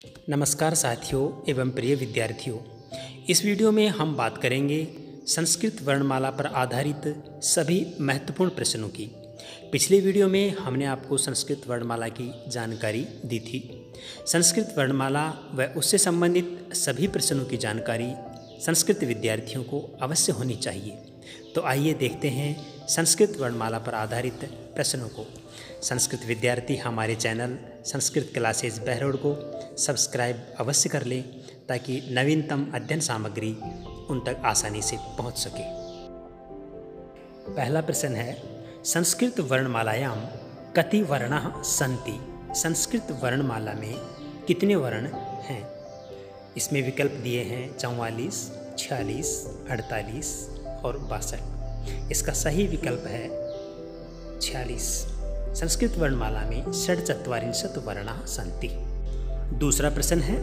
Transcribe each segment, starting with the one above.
नमस्कार साथियों एवं प्रिय विद्यार्थियों, इस वीडियो में हम बात करेंगे संस्कृत वर्णमाला पर आधारित सभी महत्वपूर्ण प्रश्नों की। पिछले वीडियो में हमने आपको संस्कृत वर्णमाला की जानकारी दी थी। संस्कृत वर्णमाला व उससे संबंधित सभी प्रश्नों की जानकारी संस्कृत विद्यार्थियों को अवश्य होनी चाहिए। तो आइए देखते हैं संस्कृत वर्णमाला पर आधारित प्रश्नों को। संस्कृत विद्यार्थी हमारे चैनल संस्कृत क्लासेज बहरोड को सब्सक्राइब अवश्य कर लें ताकि नवीनतम अध्ययन सामग्री उन तक आसानी से पहुंच सके। पहला प्रश्न है, संस्कृत वर्णमालायां कति वर्णाः सन्ति? संस्कृत वर्णमाला में कितने वर्ण हैं? इसमें विकल्प दिए हैं 44, 46, 48 और 62। इसका सही विकल्प है 46। संस्कृत वर्णमाला में षड्चत्वारिंशत् वर्णाः सन्ति। दूसरा प्रश्न है,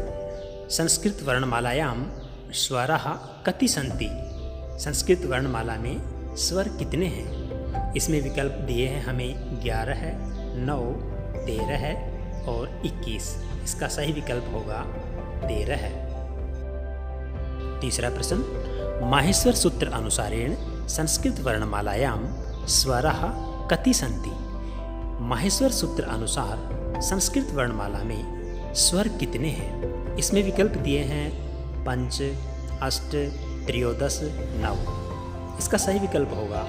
संस्कृत वर्णमालायां स्वराः कति सन्ति? संस्कृत वर्णमाला में स्वर कितने हैं? इसमें विकल्प दिए हैं हमें 11 है, 9, 13 है और 21। इसका सही विकल्प होगा 13 है। तीसरा प्रश्न, माहेश्वर सूत्र अनुसारेण संस्कृत वर्णमालायां स्वराः कति सन्ति? माहेश्वर सूत्र अनुसार संस्कृत वर्णमाला में स्वर कितने हैं? इसमें विकल्प दिए हैं 5, 8, 13, 9। इसका सही विकल्प होगा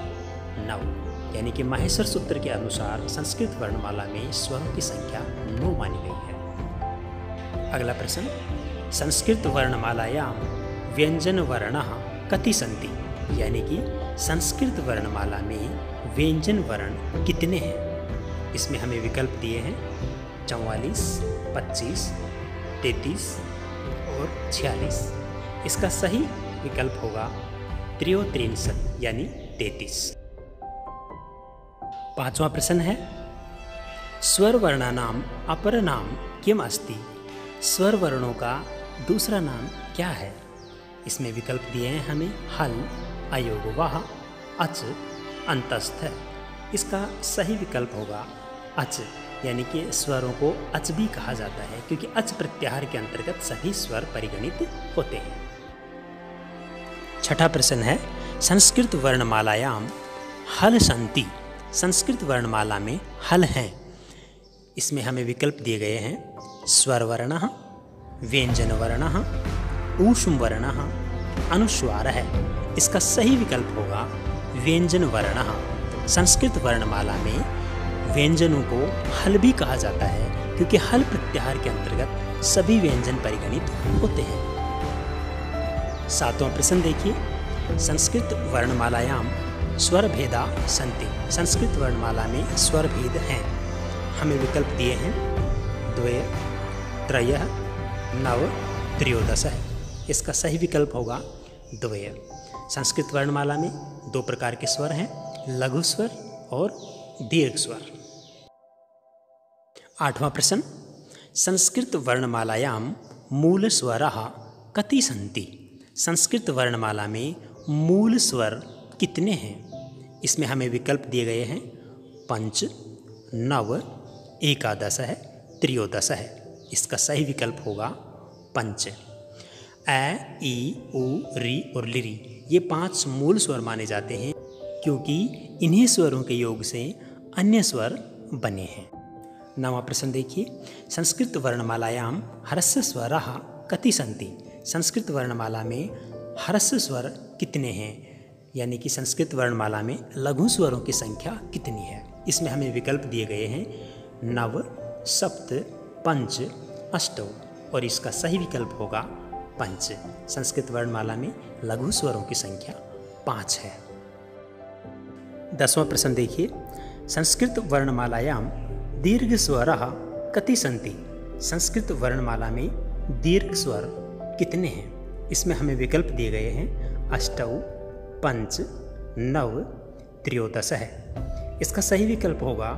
9, यानी कि माहेश्वर सूत्र के अनुसार संस्कृत वर्णमाला में स्वरों की संख्या 9 मानी गई है। अगला प्रश्न, संस्कृत वर्णमालायां व्यंजन वर्णाः कति सन्ति? यानी कि संस्कृत वर्णमाला में व्यंजन वर्ण कितने हैं? इसमें हमें विकल्प दिए हैं 44, 25, 33 और 46। इसका सही विकल्प होगा 33 यानी 33। पांचवा प्रश्न है, स्वर वर्णानाम अपर नाम किम अस्ति? स्वर वर्णों का दूसरा नाम क्या है? इसमें विकल्प दिए हैं हमें हल, अयोगवाह, अच, अंतस्थ। इसका सही विकल्प होगा अच, यानी कि स्वरों को अच भी कहा जाता है क्योंकि अच प्रत्याहार के अंतर्गत सभी स्वर परिगणित होते हैं। छठा प्रश्न है, संस्कृत वर्णमालायां हल सन्ति? संस्कृत वर्णमाला में हल हैं। इसमें हमें विकल्प दिए गए हैं स्वर वर्णः, व्यंजन वर्णः, ऊष्म वर्णः, अनुस्वार है। इसका सही विकल्प होगा व्यंजन वर्णः। संस्कृत वर्णमाला में व्यंजनों को हल भी कहा जाता है क्योंकि हल प्रत्याहार के अंतर्गत सभी व्यंजन परिगणित होते हैं। सातवां प्रश्न देखिए, संस्कृत वर्णमालायां स्वर भेदा सन्ति? संस्कृत वर्णमाला में स्वर भेद हैं। हमें विकल्प दिए हैं 2, 3, 9, 13 है। इसका सही विकल्प होगा 2। संस्कृत वर्णमाला में 2 प्रकार के स्वर हैं, लघु स्वर और दीर्घ स्वर। आठवां प्रश्न, संस्कृत वर्णमालायां मूल स्वराः कति सन्ति? संस्कृत वर्णमाला में मूल स्वर कितने हैं? इसमें हमें विकल्प दिए गए हैं 5, 9, 11 है, 13 है। इसका सही विकल्प होगा 5। ऐ, ई, उ, री और लिरी ये 5 मूल स्वर माने जाते हैं क्योंकि इन्हीं स्वरों के योग से अन्य स्वर बने हैं। 9वां प्रश्न देखिए, संस्कृत वर्णमालायां ह्रस्व स्वराः कति सन्ति? संस्कृत वर्णमाला में ह्रस्व स्वर कितने हैं? यानी कि संस्कृत वर्णमाला में लघु स्वरों की संख्या कितनी है? इसमें हमें विकल्प दिए गए हैं 9, 7, 5, 8 और इसका सही विकल्प होगा 5। संस्कृत वर्णमाला में लघु स्वरों की संख्या 5 है। 10वां प्रश्न देखिए, संस्कृत वर्णमालायां दीर्घ स्वराः कति सन्ति? संस्कृत वर्णमाला में दीर्घ स्वर कितने हैं? इसमें हमें विकल्प दिए गए हैं 8, 5, 9, 13 है। इसका सही विकल्प होगा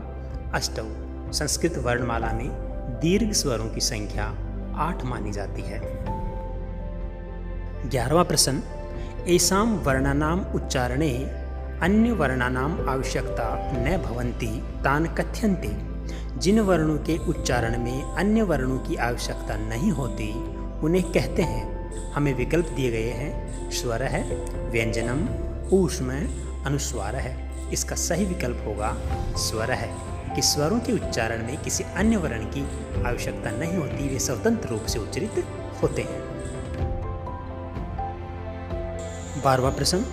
8। संस्कृत वर्णमाला में दीर्घ स्वरों की संख्या 8 मानी जाती है। 11वां प्रश्न, एषां वर्णानाम् उच्चारणे अन्य वर्णानाम् आवश्यकता न भवन्ति तान् कथ्यन्ते? जिन वर्णों के उच्चारण में अन्य वर्णों की आवश्यकता नहीं होती उन्हें कहते हैं। हमें विकल्प दिए गए हैं, स्वर है, व्यंजनम, ऊष्म, अनुस्वार है। इसका सही विकल्प होगा स्वर है, कि स्वरों के उच्चारण में किसी अन्य वर्ण की आवश्यकता नहीं होती, वे स्वतंत्र रूप से उच्चारित होते हैं। 12वां प्रश्न,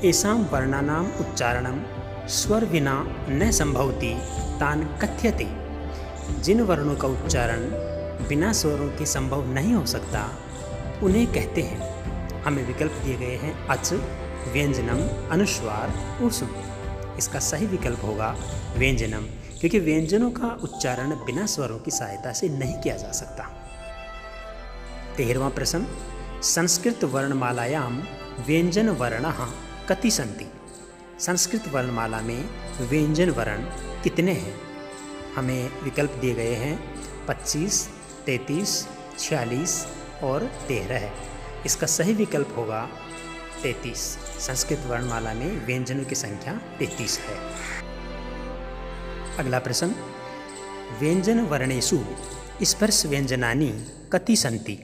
एषां वर्णानाम् उच्चारणं स्वर विना न संभवति तान् कथ्यते। जिन वर्णों का उच्चारण बिना स्वरों के संभव नहीं हो सकता उन्हें कहते हैं। हमें विकल्प दिए गए हैं, अच, व्यंजनम, अनुस्वार, ऊष्म। इसका सही विकल्प होगा व्यंजनम, क्योंकि व्यंजनों का उच्चारण बिना स्वरों की सहायता से नहीं किया जा सकता। 13वां प्रश्न, संस्कृत वर्णमालायां व्यंजन वर्णाः कति सन्ति। संस्कृत वर्णमाला में व्यंजन वर्ण कितने हैं। हमें विकल्प दिए गए हैं 25, 33, 46 और 13 है। इसका सही विकल्प होगा 33। संस्कृत वर्णमाला में व्यंजनों की संख्या 33 है। अगला प्रश्न, व्यंजन वर्णेषु स्पर्श व्यंजनानि कति सन्ति।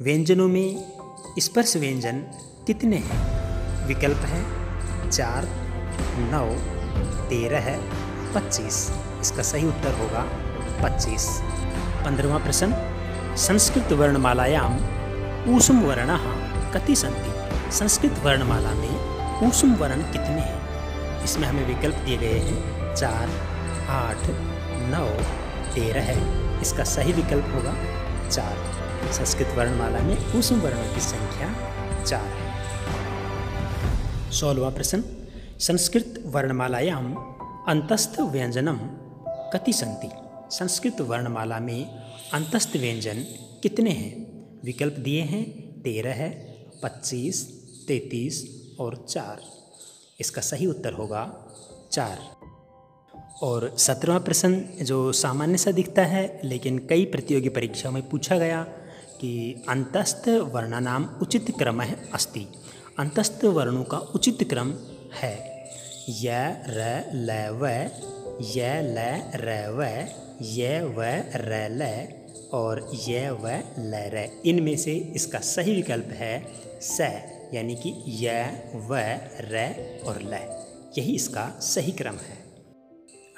व्यंजनों में स्पर्श व्यंजन कितने हैं। विकल्प है 4, 9, 13 है, 25। इसका सही उत्तर होगा 25। 15वां प्रश्न, संस्कृत वर्णमालायां ऊष्म वर्णाः कति सन्ति। संस्कृत वर्णमाला में ऊष्म वर्ण कितने हैं। इसमें हमें विकल्प दिए गए हैं 4, 8, 9, 13 है। इसका सही विकल्प होगा 4। संस्कृत वर्णमाला में ऊष्म वर्णों की संख्या 4 है। 16वां प्रश्न, संस्कृत वर्णमालायां अंतस्थ व्यंजनम कति सन्ति। संस्कृत वर्णमाला में अंतस्थ व्यंजन कितने हैं। विकल्प दिए हैं 13 है, 25, 33 और 4। इसका सही उत्तर होगा 4। और 17वां प्रश्न जो सामान्य सा दिखता है लेकिन कई प्रतियोगी परीक्षाओं में पूछा गया कि अंतस्थ वर्णानाम उचित क्रमः अस्ति। अंतस्थ वर्णों का उचित क्रम है य, र, ल, व, य, ल, र, व, य, व, र, ल और य, व, ल, र। इनमें से इसका सही विकल्प है स, यानी कि य, व, र और ल। यही इसका सही क्रम है।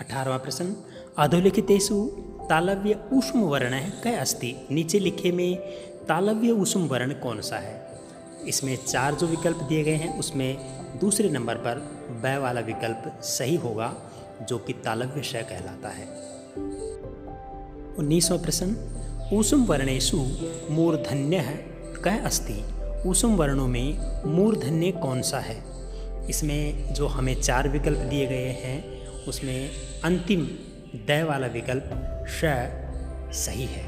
18वां प्रश्न, अधोलिखितेषु तालव्य ऊष्म वर्णः कः अस्ति। नीचे लिखे में तालव्य ऊष्म वर्ण कौन सा है। इसमें 4 जो विकल्प दिए गए हैं उसमें दूसरे नंबर पर ब वाला विकल्प सही होगा, जो कि तालव्य श कहलाता है। 19वां प्रश्न, ऊष्म वर्णेषु मूर्धन्यः कः अस्ति। ऊष्म वर्णों में मूर्धन्य कौन सा है। इसमें जो हमें 4 विकल्प दिए गए हैं उसमें अंतिम द वाला विकल्प श सही है,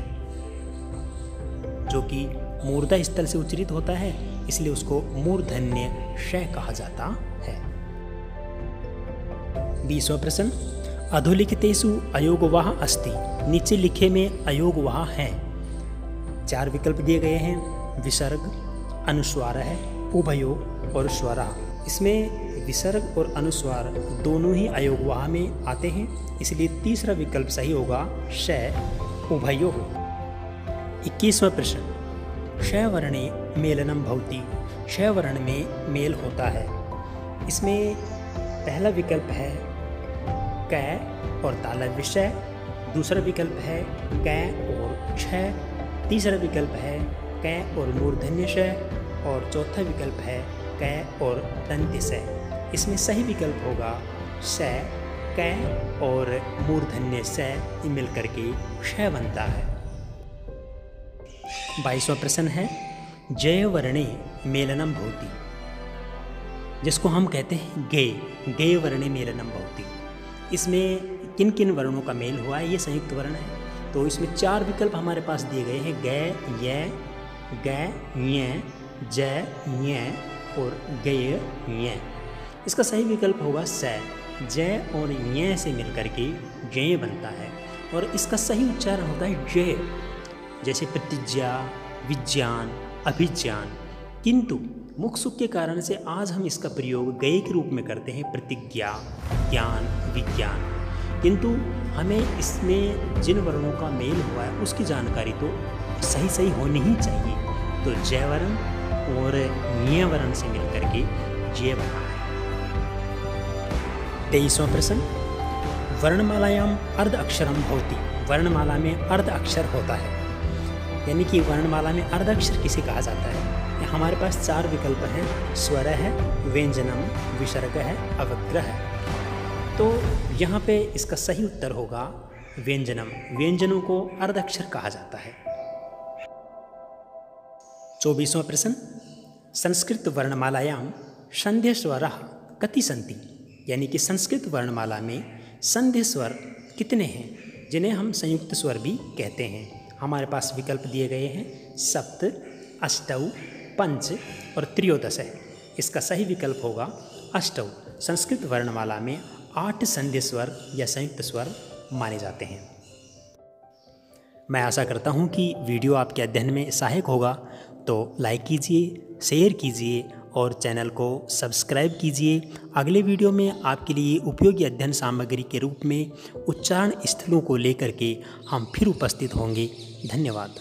जो कि मूर्धा स्थल से उच्चारित होता है, इसलिए उसको मूर्धन्य श कहा जाता है। 20वां प्रश्न, अधोलिखितेषु अयोगवाह अस्ति। नीचे लिखे में अयोगवाह है। 4 विकल्प दिए गए हैं, विसर्ग, अनुस्वार है, उभयो और स्वरा। इसमें विसर्ग और अनुस्वार दोनों ही अयोगवाह में आते हैं, इसलिए तीसरा विकल्प सही होगा श उभयो। 21वां प्रश्न, श वर्णे मेलनम भवति। श वर्ण में मेल होता है। इसमें पहला विकल्प है क और तालव्य श, दूसरा विकल्प है क और छ, तीसरा विकल्प है क और मूर्धन्य श और चौथा विकल्प है क और दंत्य स। इसमें सही विकल्प होगा स, क और मूर्धन्य स मिल करके श बनता है। 22वां प्रश्न है, जय वर्णे मेलनम भवति। जिसको हम कहते हैं गेय, गेय वर्णे मेलनम भवति। इसमें किन किन वर्णों का मेल हुआ है, ये संयुक्त वर्ण है। तो इसमें 4 विकल्प हमारे पास दिए गए हैं, ग, य, ग, ञ, ज, ञ और गय, ञ। इसका सही विकल्प होगा स। जय और ञ से मिलकर के जय बनता है और इसका सही उच्चारण होता है जय, जैसे प्रतिज्ञा, विज्ञान, अभिज्ञान। किंतु मुख सुख के कारण से आज हम इसका प्रयोग गए के रूप में करते हैं, प्रतिज्ञा, ज्ञान, विज्ञान। किंतु हमें इसमें जिन वर्णों का मेल हुआ है उसकी जानकारी तो सही होनी ही चाहिए। तो जय वर्ण और ञ वर्ण से मिलकर के जय बना है। 23वां प्रश्न, वर्णमालायाम अर्ध अक्षरम भवति। वर्णमाला में अर्ध अक्षर होता है, यानी कि वर्णमाला में अर्ध अक्षर किसे कहा जाता है। हमारे पास 4 विकल्प हैं, स्वर है, व्यंजनम, विसर्ग है, अवग्रह है। तो यहाँ पे इसका सही उत्तर होगा व्यंजनम। व्यंजनों को अर्ध अक्षर कहा जाता है। 24वां प्रश्न, संस्कृत वर्णमालायाम संध्या स्वरः कति सन्ति। यानी कि संस्कृत वर्णमाला में संध्या स्वर कितने हैं, जिन्हें हम संयुक्त स्वर भी कहते हैं। हमारे पास विकल्प दिए गए हैं, सप्त, अष्टौ, पंच और त्रयोदश है। इसका सही विकल्प होगा अष्टौ। संस्कृत वर्णमाला में 8 संध्या स्वर या संयुक्त स्वर माने जाते हैं। मैं आशा करता हूँ कि वीडियो आपके अध्ययन में सहायक होगा, तो लाइक कीजिए, शेयर कीजिए और चैनल को सब्सक्राइब कीजिए। अगले वीडियो में आपके लिए उपयोगी अध्ययन सामग्री के रूप में उच्चारण स्थलों को लेकर के हम फिर उपस्थित होंगे। धन्यवाद।